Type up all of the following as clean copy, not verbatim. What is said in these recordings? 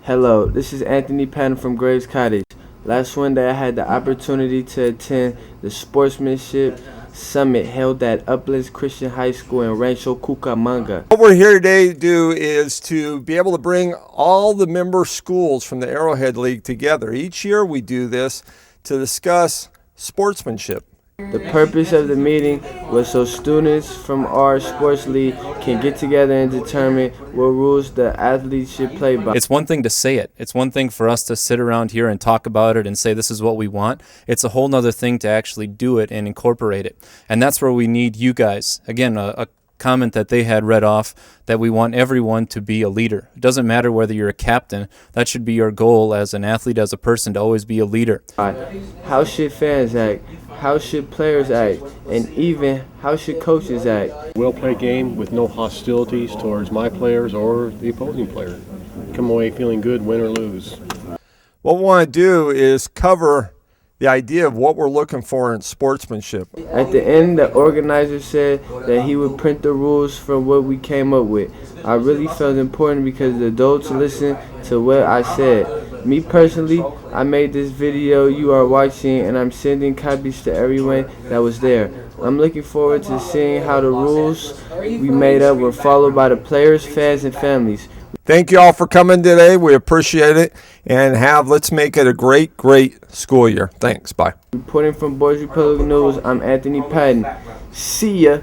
Hello, this is Anthony Patton from Graves Cottage. Last Sunday I had the opportunity to attend the Sportsmanship Summit held at Uplands Christian High School in Rancho Cucamonga. What we're here today to do is to be able to bring all the member schools from the Arrowhead League together. Each year we do this to discuss sportsmanship. The purpose of the meeting was so students from our sports league can get together and determine what rules the athletes should play by. It's one thing to say it. It's one thing for us to sit around here and talk about it and say this is what we want. It's a whole nother thing to actually do it and incorporate it. And that's where we need you guys. Again, a comment that they had read off, that we want everyone to be a leader. It doesn't matter whether you're a captain. That should be your goal as an athlete, as a person, to always be a leader. How should fans act? How should players act? And even how should coaches act? Well-played game with no hostilities towards my players or the opposing player. Come away feeling good, win or lose. What we want to do is cover the idea of what we're looking for in sportsmanship. At the end, the organizer said that he would print the rules from what we came up with. I really felt important because the adults listened to what I said. Me personally, I made this video you are watching, and I'm sending copies to everyone that was there. I'm looking forward to seeing how the rules we made up were followed by the players, fans, and families. Thank you all for coming today. We appreciate it. And let's make it a great, great school year. Thanks. Bye. Reporting from Boys Republic News, I'm Anthony Patton. See ya.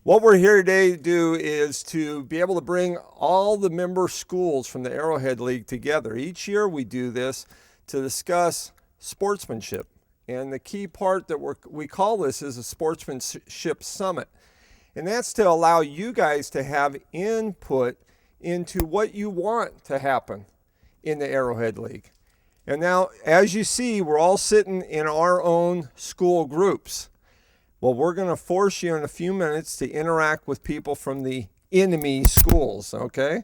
What we're here today to do is to be able to bring all the member schools from the Arrowhead League together. Each year we do this to discuss sportsmanship. And the key part that we call this is a sportsmanship summit. And that's to allow you guys to have input into what you want to happen in the Arrowhead League. And now, as you see, we're all sitting in our own school groups. Well, we're going to force you in a few minutes to interact with people from the enemy schools, okay?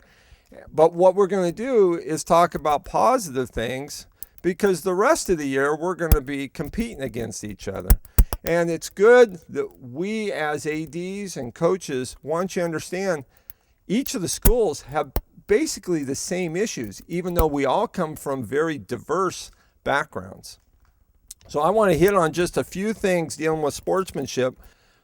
But what we're going to do is talk about positive things, because the rest of the year we're going to be competing against each other. And it's good that we as ADs and coaches want you to understand each of the schools have basically the same issues, even though we all come from very diverse backgrounds. So I want to hit on just a few things dealing with sportsmanship.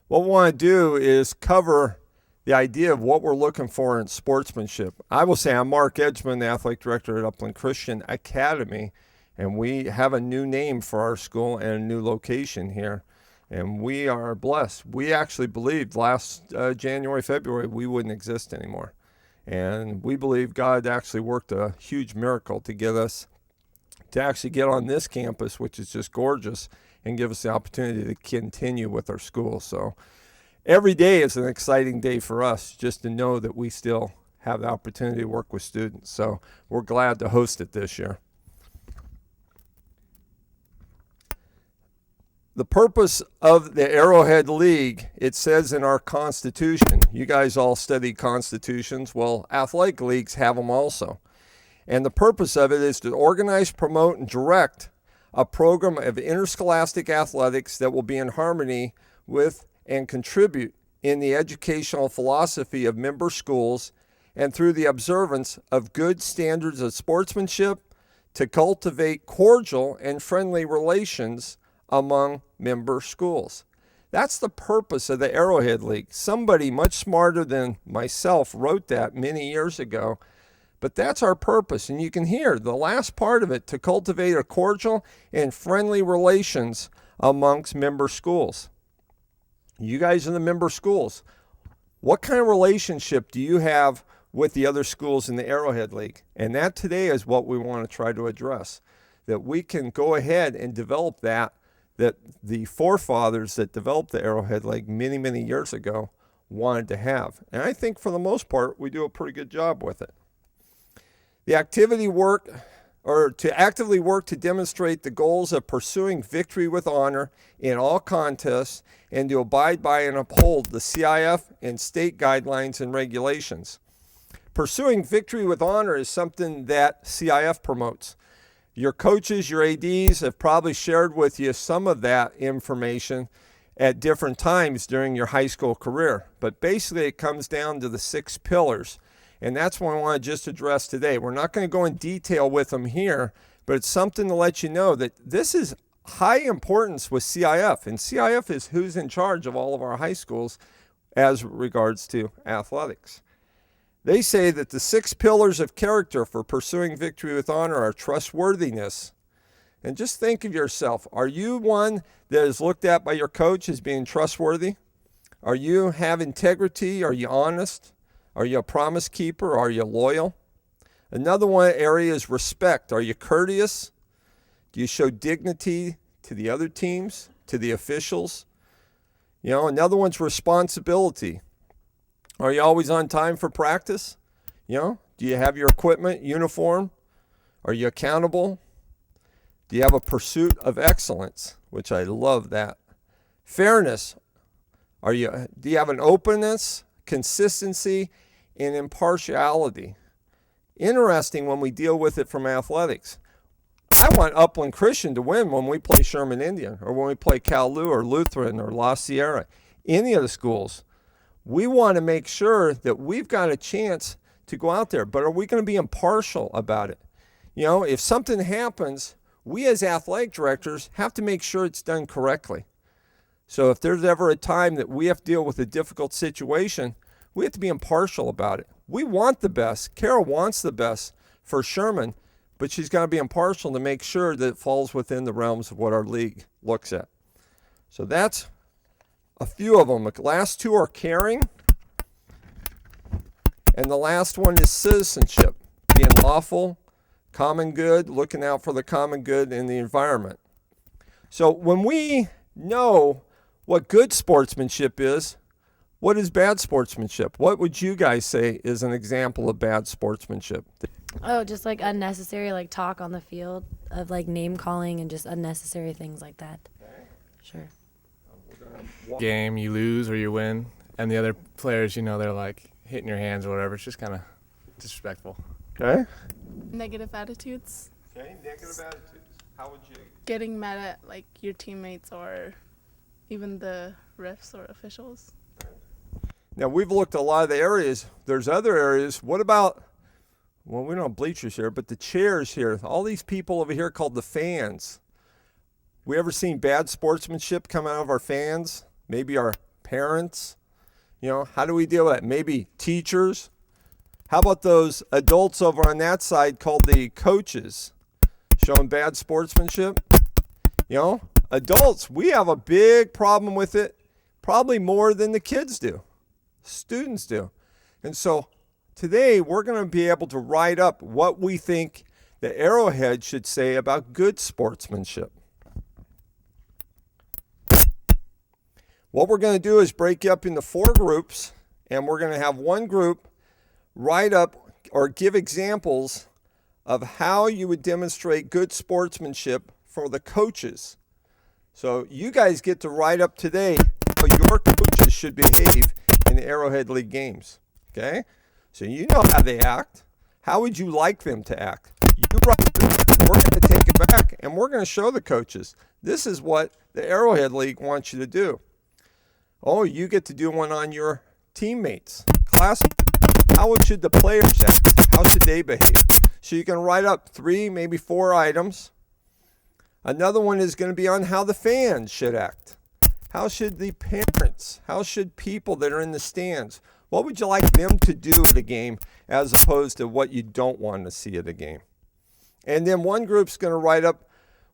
What we want to do is cover the idea of what we're looking for in sportsmanship. I will say I'm Mark Edgman, the athletic director at Upland Christian Academy, and we have a new name for our school and a new location here. And we are blessed. We actually believed last January, February, we wouldn't exist anymore. And we believe God actually worked a huge miracle to get us to actually get on this campus, which is just gorgeous, and give us the opportunity to continue with our school. So every day is an exciting day for us, just to know that we still have the opportunity to work with students. So we're glad to host it this year. The purpose of the Arrowhead League, it says in our Constitution. You guys all study constitutions. Well, athletic leagues have them also. And the purpose of it is to organize, promote, and direct a program of interscholastic athletics that will be in harmony with and contribute in the educational philosophy of member schools, and through the observance of good standards of sportsmanship, to cultivate cordial and friendly relations among member schools. That's the purpose of the Arrowhead League. Somebody much smarter than myself wrote that many years ago, but that's our purpose. And you can hear the last part of it, to cultivate a cordial and friendly relations amongst member schools. You guys in the member schools, what kind of relationship do you have with the other schools in the Arrowhead League? And that today is what we want to try to address, that we can go ahead and develop that the forefathers that developed the Arrowhead League many, many years ago wanted to have. And I think for the most part, we do a pretty good job with it. The activity work, or to actively work to demonstrate the goals of pursuing victory with honor in all contests, and to abide by and uphold the CIF and state guidelines and regulations. Pursuing victory with honor is something that CIF promotes. Your coaches, your ADs have probably shared with you some of that information at different times during your high school career. But basically it comes down to the 6 pillars. And that's what I want to just address today. We're not going to go in detail with them here, but it's something to let you know that this is high importance with CIF. And CIF is who's in charge of all of our high schools as regards to athletics. They say that the 6 pillars of character for pursuing victory with honor are trustworthiness. And just think of yourself. Are you one that is looked at by your coach as being trustworthy? Are you have integrity? Are you honest? Are you a promise keeper? Are you loyal? Another one area is respect. Are you courteous? Do you show dignity to the other teams, to the officials? Another one's responsibility. Are you always on time for practice? Do you have your equipment, uniform? Are you accountable? Do you have a pursuit of excellence? Which I love that. Fairness. Do you have an openness, consistency, and impartiality? Interesting when we deal with it from athletics. I want Upland Christian to win when we play Sherman Indian or when we play Cal Lu or Lutheran or La Sierra, any of the schools. We want to make sure that we've got a chance to go out there, but are we going to be impartial about it? If something happens, we as athletic directors have to make sure it's done correctly. So if there's ever a time that we have to deal with a difficult situation, we have to be impartial about it. We want the best. Carol wants the best for Sherman, but she's got to be impartial to make sure that it falls within the realms of what our league looks at. So that's a few of them. The last 2 are caring, and the last one is citizenship, being lawful, common good, looking out for the common good in the environment. So when we know what good sportsmanship is, what is bad sportsmanship? What would you guys say is an example of bad sportsmanship? Oh, just like unnecessary talk on the field of name calling and just unnecessary things like that. Okay. Sure. Game, you lose or you win, and the other players, they're hitting your hands or whatever. It's just kind of disrespectful. Okay. Negative attitudes. Okay, negative attitudes. How would you? Getting mad at your teammates or even the refs or officials. Now we've looked at a lot of the areas. There's other areas. What about, we don't have bleachers here, but the chairs here. All these people over here called the fans. We ever seen bad sportsmanship come out of our fans? Maybe our parents? How do we deal with that? Maybe teachers? How about those adults over on that side called the coaches? Showing bad sportsmanship? Adults, we have a big problem with it, probably more than the kids do, students do. And so today we're going to be able to write up what we think the Arrowhead should say about good sportsmanship. What we're going to do is break you up into 4 groups, and we're going to have one group write up or give examples of how you would demonstrate good sportsmanship for the coaches. So you guys get to write up today how your coaches should behave in the Arrowhead League games. Okay? So you know how they act. How would you like them to act? You write it. We're going to take it back, and we're going to show the coaches. This is what the Arrowhead League wants you to do. Oh, you get to do one on your teammates, classmates. How should the players act? How should they behave? So you can write up 3, maybe 4 items. Another one is going to be on how the fans should act. How should the parents, how should people that are in the stands, what would you like them to do at a game as opposed to what you don't want to see at a game? And then one group's going to write up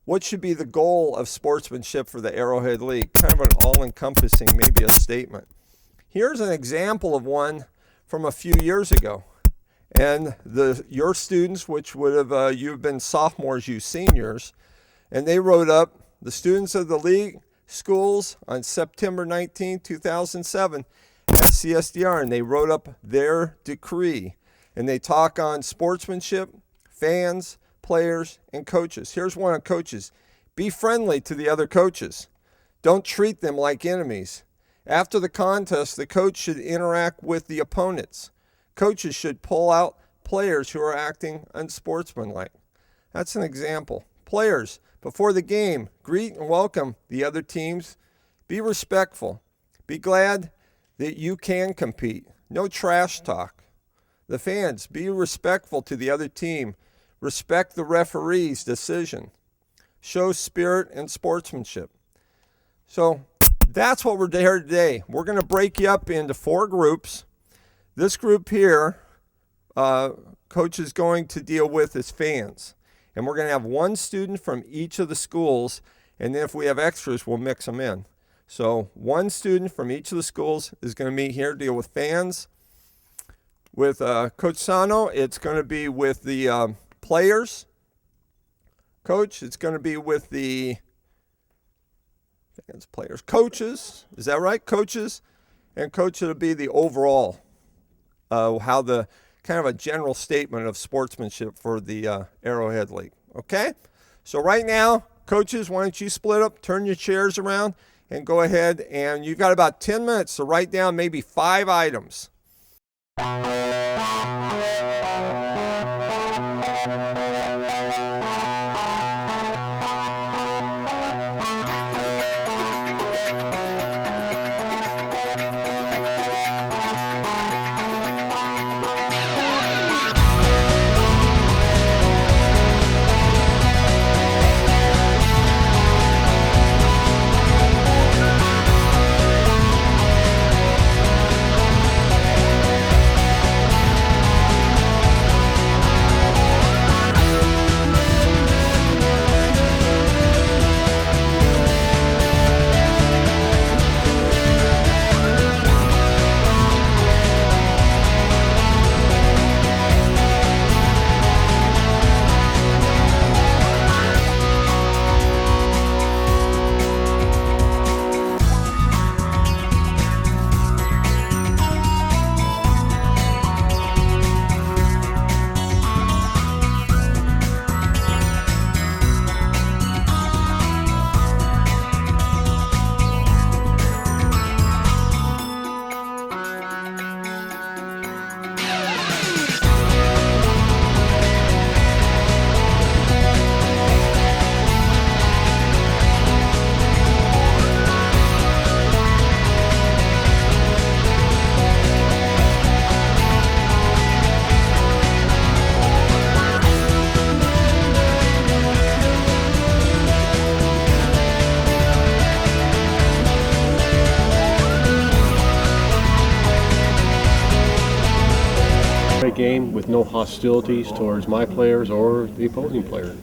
what should be the goal of sportsmanship for the Arrowhead League, kind of an all-encompassing, maybe a statement. Here's an example of one from a few years ago. And your students, which would have, you've been sophomores, you seniors, and they wrote up the students of the league schools on September 19, 2007 at CSDR, and they wrote up their decree. And they talk on sportsmanship, fans, players, and coaches. Here's one on coaches. Be friendly to the other coaches. Don't treat them like enemies. After the contest, the coach should interact with the opponents. Coaches should pull out players who are acting unsportsmanlike. That's an example. Players, before the game, greet and welcome the other team's Be respectful. Be glad that you can compete. No trash talk. The fans, be respectful to the other team. Respect the referee's decision. Show spirit and sportsmanship. So that's what we're here today. We're going to break you up into 4 groups. This group here, Coach is going to deal with is fans. And we're going to have 1 student from each of the schools. And then if we have extras, we'll mix them in. So 1 student from each of the schools is going to meet here to deal with fans. With Coach Sano, it's going to be with the players. Coach, it's going to be with the fans, players, coaches. Is that right? Coaches. And Coach, it'll be the overall, how the kind of a general statement of sportsmanship for the Arrowhead League. Okay? So right now, coaches, why don't you split up, turn your chairs around, and go ahead, and you've got about 10 minutes to write down maybe 5 items. Game with no hostilities towards my players or the opposing player.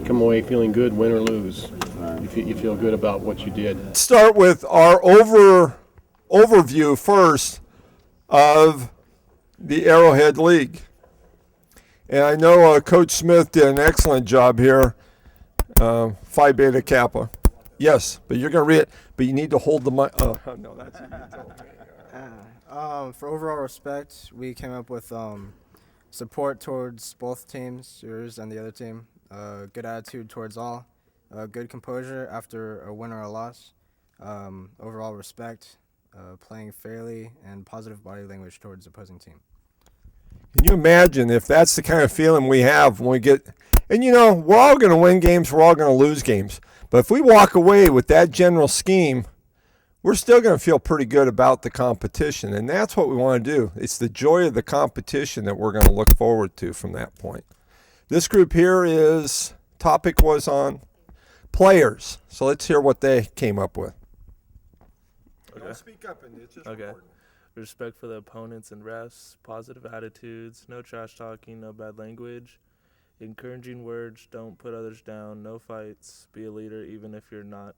Come away feeling good, win or lose. You feel good about what you did. Start with our overview first of the Arrowhead League. And I know Coach Smith did an excellent job here. Phi Beta Kappa. Yes, but you're going to read it, but you need to hold the mic. Oh, no, that's what you told me. For overall respect, we came up with support towards both teams, yours and the other team, good attitude towards all, good composure after a win or a loss, overall respect, playing fairly, and positive body language towards the opposing team. Can you imagine if that's the kind of feeling we have when we get, and you know, we're all going to win games, we're all going to lose games, but if we walk away with that general scheme, we're still going to feel pretty good about the competition, and that's what we want to do. It's the joy of the competition that we're going to look forward to from that point. This group here topic was on players, so let's hear what they came up with. Okay. Don't speak up, and it's just Okay. recording. Respect for the opponents and refs, positive attitudes, no trash talking, no bad language, encouraging words, don't put others down, no fights, be a leader even if you're not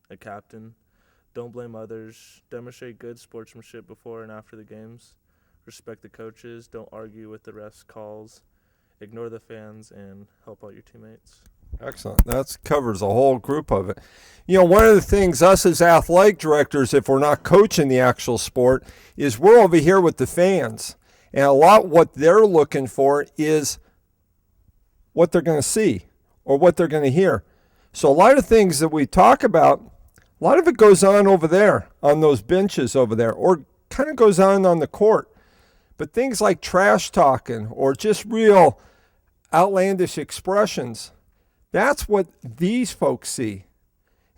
a captain. Don't blame others. Demonstrate good sportsmanship before and after the games. Respect the coaches. Don't argue with the refs' calls. Ignore the fans and help out your teammates. Excellent. That covers a whole group of it. You know, one of the things us as athletic directors, if we're not coaching the actual sport, is we're over here with the fans. And a lot what they're looking for is what they're going to see or what they're going to hear. So a lot of things that we talk about, a lot of it goes on over there on those benches over there, or kind of goes on the court. But things like trash talking or just real outlandish expressions, that's what these folks see.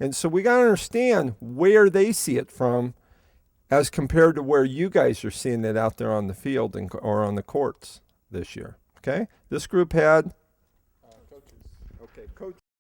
And so we got to understand where they see it from as compared to where you guys are seeing it out there on the field or on the courts this year. Okay? This group had coaches.